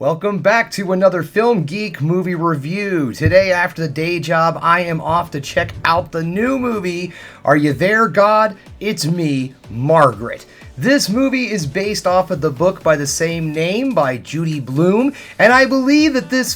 Welcome back to another Film Geek movie review. Today, after the day job, I am off to check out the new movie, Are You There, God? It's me, Margaret. This movie is based off of the book by the same name by Judy Blume, and I believe that this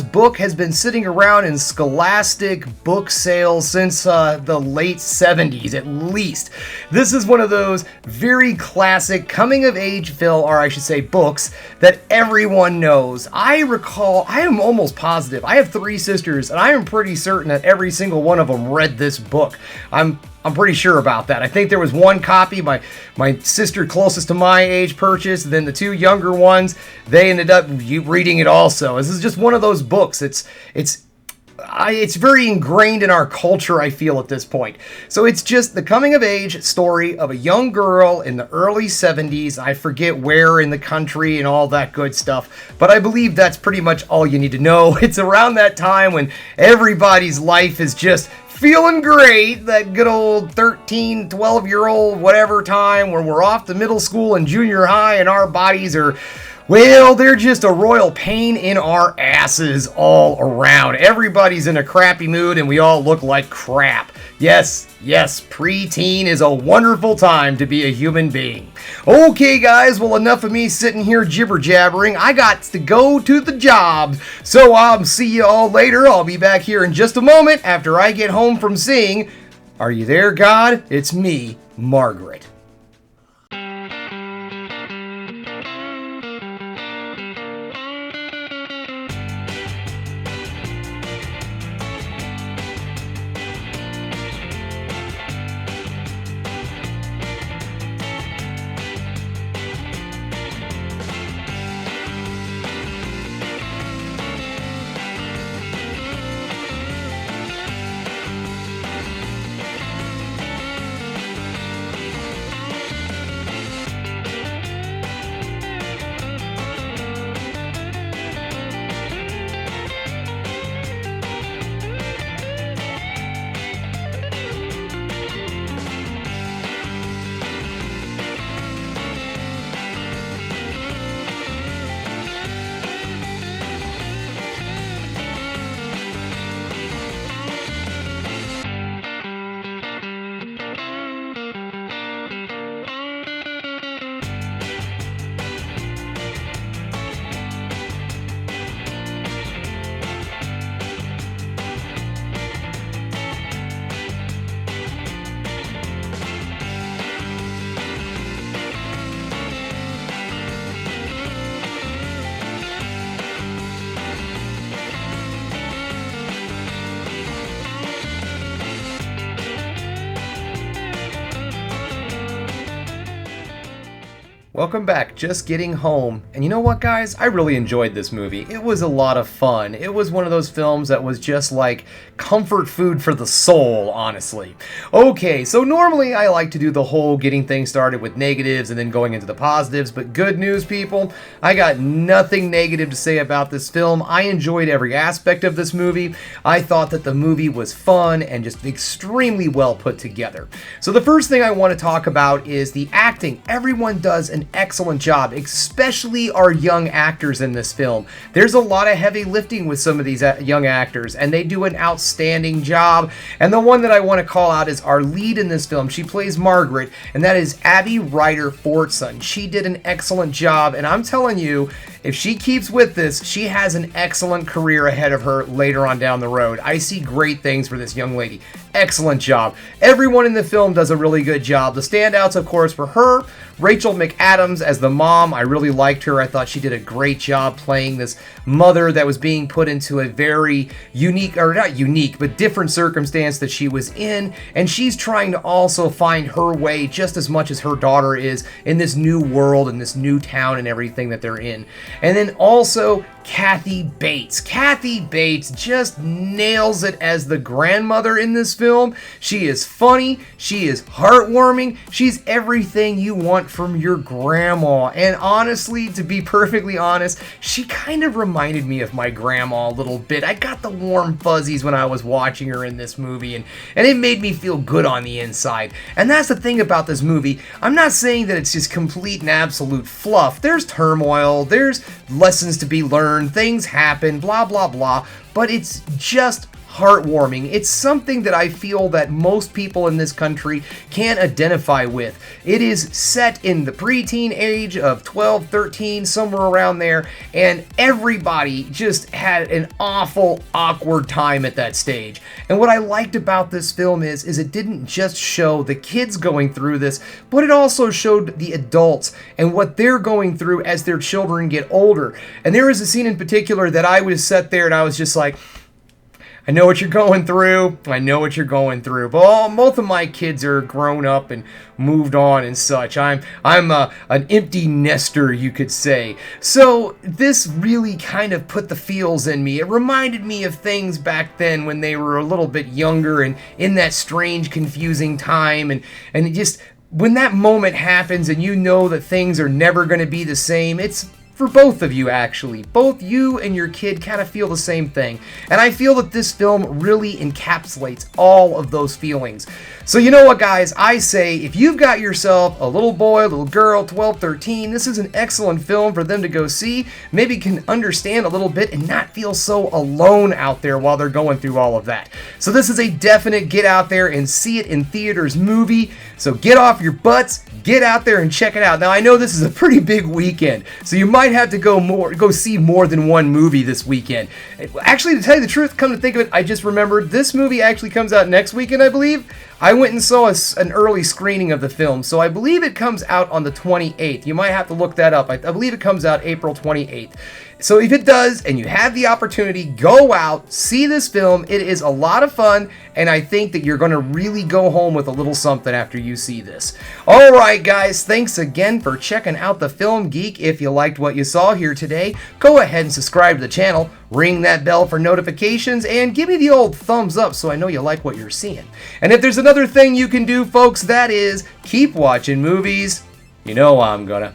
book has been sitting around in scholastic book sales since the late 70s at least. This is one of those very classic coming-of-age film, or I should say books, that everyone knows. I am almost positive, I have 3 sisters, and I am pretty certain that every single one of them read this book. I'm pretty sure about that. I think there was one copy my sister closest to my age purchased, and then the 2 younger ones, they ended up reading it also. This is just one of those books. It's very ingrained in our culture, I feel, at this point. So it's just the coming-of-age story of a young girl in the early 70s. I forget where in the country and all that good stuff, but I believe that's pretty much all you need to know. It's around that time when everybody's life is just feeling great, that good old 13, 12-year-old whatever time where we're off to middle school and junior high and our bodies are, well, they're just a royal pain in our asses all around. Everybody's in a crappy mood and we all look like crap. Yes, preteen is a wonderful time to be a human being. Okay, guys, well, enough of me sitting here jibber-jabbering. I got to go to the job. So I'll see you all later. I'll be back here in just a moment after I get home from seeing Are You There, God? It's me, Margaret. Welcome back, just getting home. And you know what, guys? I really enjoyed this movie. It was a lot of fun. It was one of those films that was just like comfort food for the soul, honestly. Okay, so normally I like to do the whole getting things started with negatives and then going into the positives, but good news, people, I got nothing negative to say about this film. I enjoyed every aspect of this movie. I thought that the movie was fun and just extremely well put together. So the first thing I want to talk about is the acting. Everyone does an excellent job, especially our young actors in this film. There's a lot of heavy lifting with some of these young actors, and they do an outstanding job. And the one that I want to call out is our lead in this film. She plays Margaret, and that is Abby Ryder Fortson. She did an excellent job, and I'm telling you, if she keeps with this, she has an excellent career ahead of her later on down the road. I see great things for this young lady. Excellent job. Everyone in the film does a really good job. The standouts, of course, were her, Rachel McAdams as the mom. I really liked her. I thought she did a great job playing this mother that was being put into a very unique, or not unique, but different circumstance that she was in. And she's trying to also find her way just as much as her daughter is in this new world and this new town and everything that they're in. And then also Kathy Bates. Kathy Bates just nails it as the grandmother in this film. She is funny, she is heartwarming, she's everything you want from your grandma. And honestly, to be perfectly honest, she kind of reminded me of my grandma a little bit. I got the warm fuzzies when I was watching her in this movie, and it made me feel good on the inside. And that's the thing about this movie. I'm not saying that it's just complete and absolute fluff. There's turmoil, there's lessons to be learned, things happen, blah blah blah, but it's just heartwarming. It's something that I feel that most people in this country can identify with. It is set in the preteen age of 12, 13, somewhere around there, and everybody just had an awful, awkward time at that stage. And what I liked about this film is it didn't just show the kids going through this, but it also showed the adults and what they're going through as their children get older. And there is a scene in particular that I was sat there and I was just like, I know what you're going through. I know what you're going through. But both of my kids are grown up and moved on and such. I'm an empty nester, you could say. So this really kind of put the feels in me. It reminded me of things back then when they were a little bit younger and in that strange, confusing time. And it just, when that moment happens and you know that things are never going to be the same, it's for both of you, actually. Both you and your kid kind of feel the same thing. And I feel that this film really encapsulates all of those feelings. So you know what, guys? I say if you've got yourself a little boy, a little girl, 12, 13, this is an excellent film for them to go see. Maybe can understand a little bit and not feel so alone out there while they're going through all of that. So this is a definite get out there and see it in theaters movie. So get off your butts, get out there and check it out. Now I know this is a pretty big weekend, so you might have to go see more than one movie this weekend. Actually, to tell you the truth, come to think of it, I just remembered this movie actually comes out next weekend, I believe. I went and saw an early screening of the film, so I believe it comes out on the 28th. You might have to look that up. I believe it comes out April 28th. So if it does, and you have the opportunity, go out, see this film. It is a lot of fun, and I think that you're going to really go home with a little something after you see this. Alright guys, thanks again for checking out the Film Geek. If you liked what you saw here today, go ahead and subscribe to the channel, ring that bell for notifications, and give me the old thumbs up so I know you like what you're seeing. And if there's another thing you can do, folks, that is keep watching movies. You know I'm gonna.